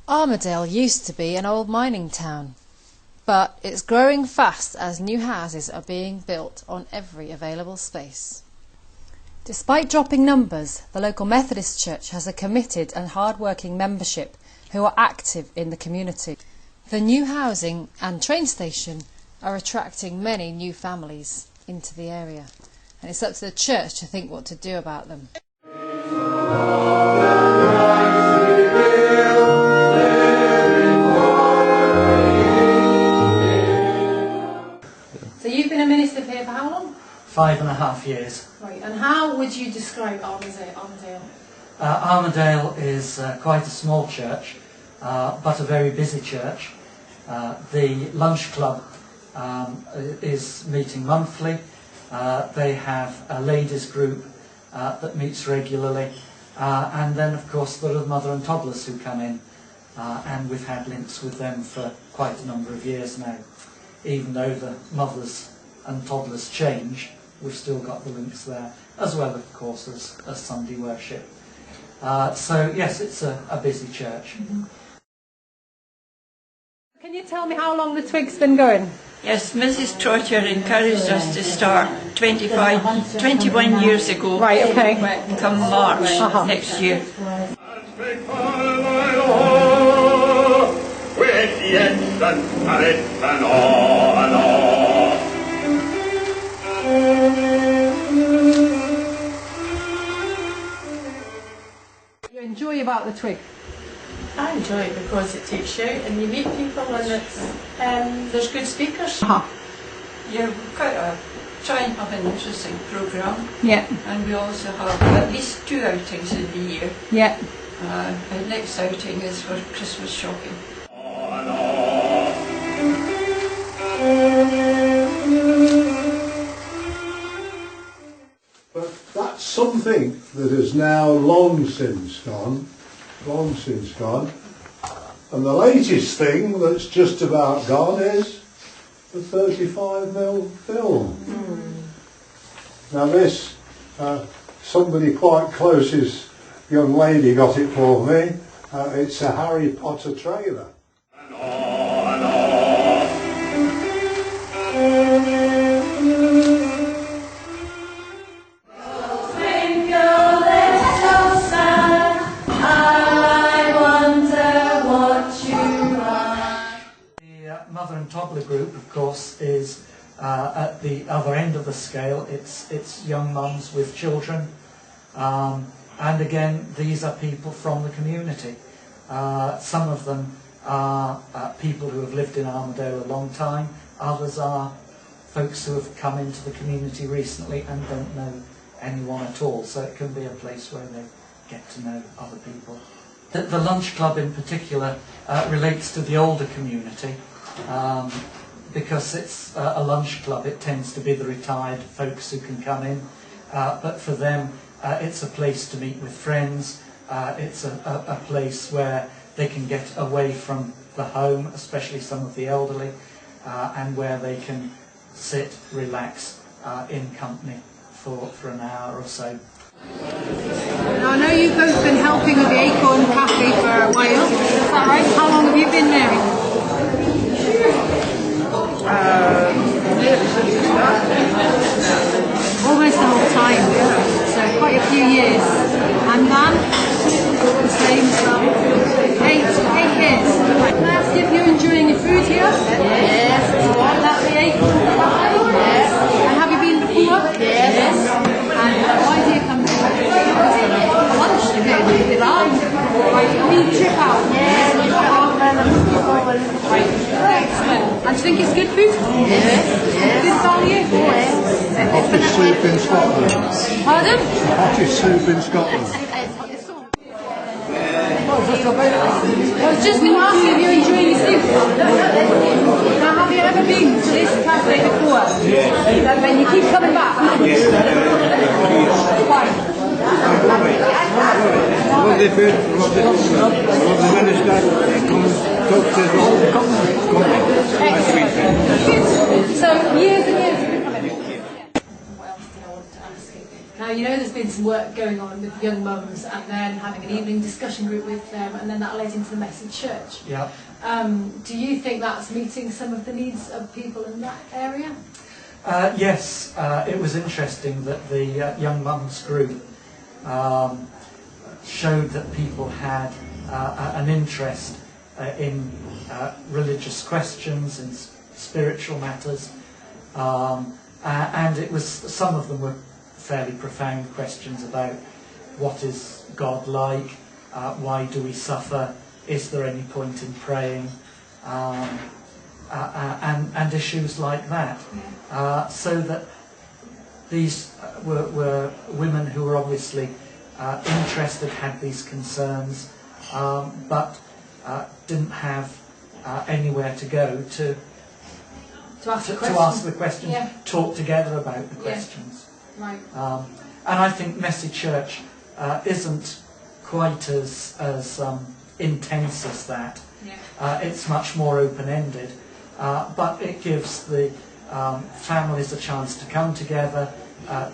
Armadale used to be an old mining town, but it's growing fast as new houses are being built on every available space. Despite dropping numbers, the local Methodist Church has a committed and hard-working membership who are active in the community. The new housing and train station are attracting many new families into the area, and it's up to the church to think what to do about them. So you've been a minister here for how long? 5.5 years. Right, and how would you describe Armadale? Armadale is quite a small church, but a very busy church. The lunch club is meeting monthly. They have a ladies group that meets regularly, and then of course there are mother and toddlers who come in, and we've had links with them for quite a number of years now. Even though the mothers and toddlers change, we've still got the links there, as well of course as Sunday worship. So yes, it's a busy church. Mm-hmm. Can you tell me how long the Twig's been going? Yes, Mrs. Trotter encouraged us to start 21 years ago. Right, okay. Come March next year. You enjoy about the Twig? I enjoy it because it takes you out and you meet people and it's, there's good speakers. Yeah, try and have an interesting programme. Yeah. And we also have at least 2 outings in the year. Yeah. Our next outing is for Christmas shopping. But that's something that is now long since gone. And the latest thing that's just about gone is the 35mm film. Now this, somebody quite close's young lady got it for me. It's a Harry Potter trailer. Mother and toddler group, of course, is at the other end of the scale. It's young mums with children, and again, these are people from the community. Some of them are people who have lived in Armadale a long time. Others are folks who have come into the community recently and don't know anyone at all. So it can be a place where they get to know other people. The lunch club in particular relates to the older community. Because it's a lunch club, it tends to be the retired folks who can come in, but for them it's a place to meet with friends, it's a place where they can get away from the home, especially some of the elderly, and where they can sit, relax in company for an hour or so. Now, I know you've both been helping with the Acorn Cafe for a while, is that right? How long have you been there? Almost the whole time, so quite a few years. And Dan, the same, so 8 years. Can I ask if you're enjoying your food here? Yes. That's the Acorn Cafe? Yes. And have you been before? Yes. And why do you come to lunch today? Right, we trip out. Yes. Right, excellent. And do you think it's good food? Yes. Good value? The hottest soup in Scotland. Pardon? The hottest soup in Scotland. I was just going to ask you if you're enjoying your soup. Now, have you ever been to this cafe before? Yes. And you keep coming back? Yes. Why? Love the food, love the minister, comes, talks to us all, that's sweet thing. So, years and years have been coming. What else did I want to ask you? Now, you know there's been some work going on with young mums and then having an evening discussion group with them, and then that led into the Message Church. Yeah. Do you think that's meeting some of the needs of people in that area? Yes, it was interesting that the young mums group showed that people had an interest in religious questions, in spiritual matters, and it was, some of them were fairly profound questions about what is God like, why do we suffer, is there any point in praying, and issues like that. So that these were women who were obviously interested, had these concerns, but didn't have anywhere to go to ask the questions, yeah. Talk together about the questions. Right. And I think Message Church isn't quite as intense as that. Yeah. It's much more open-ended, but it gives the families a chance to come together,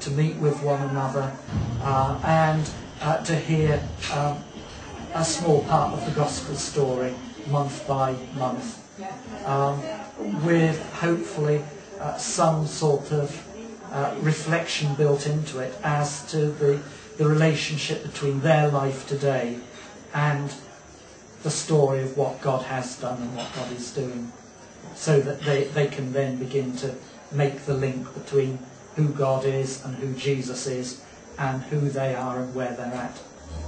to meet with one another, and to hear a small part of the gospel story month by month, with hopefully some sort of reflection built into it as to the relationship between their life today and the story of what God has done and what God is doing, so that they can then begin to make the link between who God is and who Jesus is and who they are and where they're at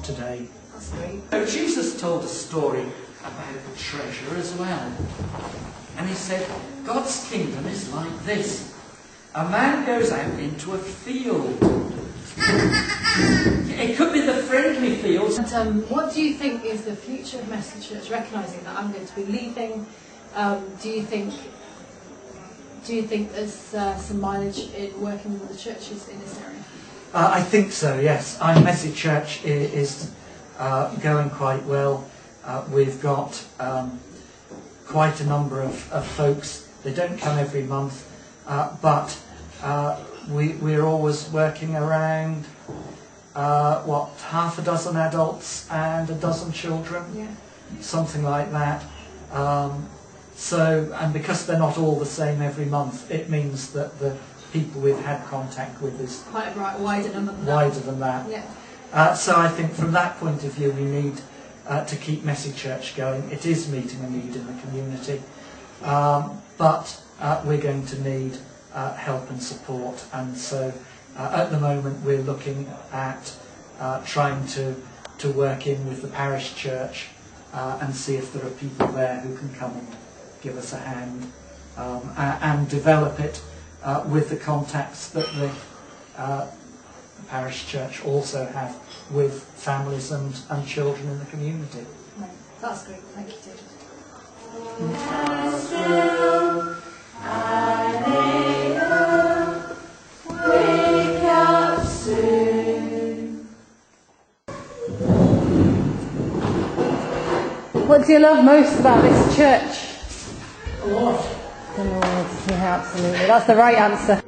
today. That's great. So Jesus told a story about the treasure as well. And he said, God's kingdom is like this. A man goes out into a field. It could be the friendly fields. And what do you think is the future of Message Church, recognising that I'm going to be leaving? Do you think there's some mileage in working with the churches in this area? I think so, yes. Our Message Church is going quite well. We've got quite a number of folks. They don't come every month, but we're always working around, half a dozen adults and a dozen children, something like that. And because they're not all the same every month, it means that the people we've had contact with is quite a wider number than that. Yeah. So I think from that point of view, we need to keep Message Church going. It is meeting a need in the community, but we're going to need help and support, and so at the moment we're looking at trying to work in with the parish church and see if there are people there who can come and give us a hand, and develop it with the contacts that the parish church also have with families and children in the community. Right. That's great. Thank you, David. What do you love most about this church? The Lord. The Lord. Yeah, absolutely. That's the right answer.